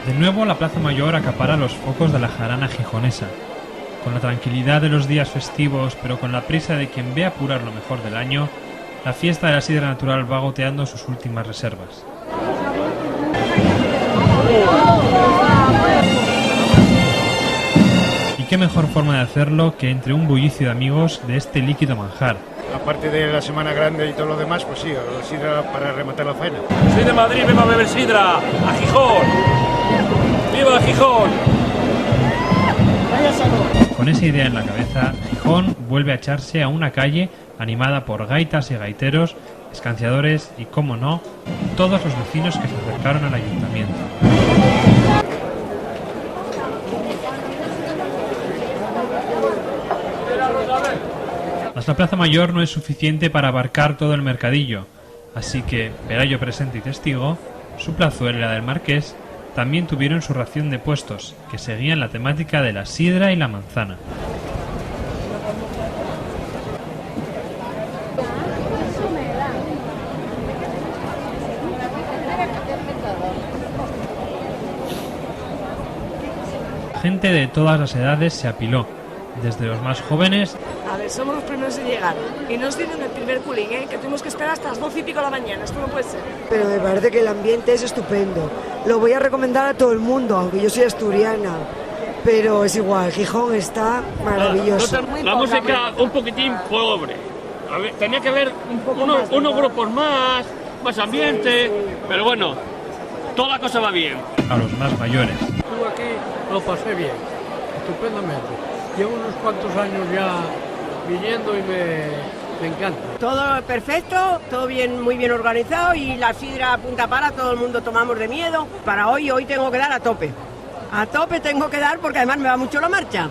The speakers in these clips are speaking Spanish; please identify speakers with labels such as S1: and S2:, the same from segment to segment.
S1: De nuevo la Plaza Mayor acapara los focos de la jarana gijonesa. Con la tranquilidad de los días festivos, pero con la prisa de quien ve apurar lo mejor del año, la fiesta de la sidra natural va goteando sus últimas reservas. Y qué mejor forma de hacerlo que entre un bullicio de amigos de este líquido manjar.
S2: Aparte de la Semana Grande y todo lo demás, pues sí, la sidra para rematar la faena.
S3: Soy de Madrid, vengo a beber sidra, a Gijón. ¡Viva Gijón!
S1: Con esa idea en la cabeza, Gijón vuelve a echarse a una calle animada por gaitas y gaiteros, escanciadores y, como no, todos los vecinos que se acercaron al ayuntamiento. Mas la Plaza Mayor no es suficiente para abarcar todo el mercadillo, así que, Pelayo presente y testigo, su plazuela y la del Marqués también tuvieron su ración de puestos, que seguían la temática de la sidra y la manzana. Gente de todas las edades se apiló, desde los más jóvenes.
S4: A ver, somos los primeros en llegar y nos dieron el primer culín, que tuvimos que esperar hasta las 12 y pico de la mañana, esto no puede ser.
S5: Pero me parece que el ambiente es estupendo, lo voy a recomendar a todo el mundo, aunque yo soy asturiana, pero es igual, Gijón está maravilloso.
S6: La música un poquitín pobre, a ver, tenía que haber unos grupos más ambiente, pero bueno, toda la cosa va bien.
S1: A los más mayores.
S7: Estuve aquí, lo pasé bien, estupendamente. Llevo unos cuantos años ya viniendo y me encanta.
S8: Todo perfecto, todo bien, muy bien organizado y la sidra a punta pala, todo el mundo tomamos de miedo. Para hoy tengo que dar a tope. A tope tengo que dar porque además me va mucho la marcha.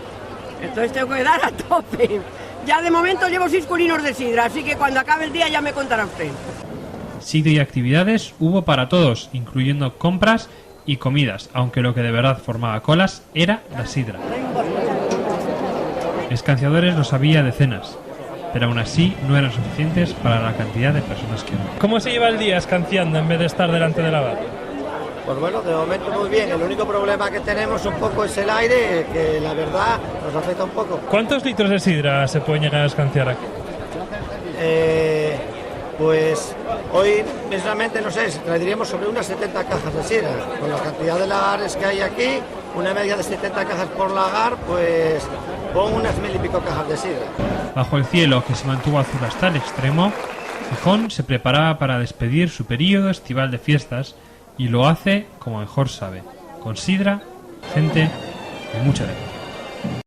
S8: Entonces tengo que dar a tope. Ya de momento llevo 6 culinos de sidra, así que cuando acabe el día ya me contará usted.
S1: Sitio y actividades hubo para todos, incluyendo compras y comidas, aunque lo que de verdad formaba colas era la sidra. Escanciadores los había decenas, pero aún así no eran suficientes para la cantidad de personas que hubo.
S9: ¿Cómo se lleva el día escanciando en vez de estar delante de la barra?
S10: Pues bueno, de momento muy bien. El único problema que tenemos un poco es el aire, que la verdad nos afecta un poco.
S9: ¿Cuántos litros de sidra se pueden llegar a escanciar aquí?
S10: Pues hoy mismamente, no sé, traeríamos sobre unas 70 cajas de sidra. Con la cantidad de lagares que hay aquí, una media de 70 cajas por lagar, pues pon unas 1000 y pico cajas de sidra.
S1: Bajo el cielo, que se mantuvo azul hasta el extremo, Gijón se preparaba para despedir su período estival de fiestas y lo hace como mejor sabe, con sidra, gente y mucha alegría.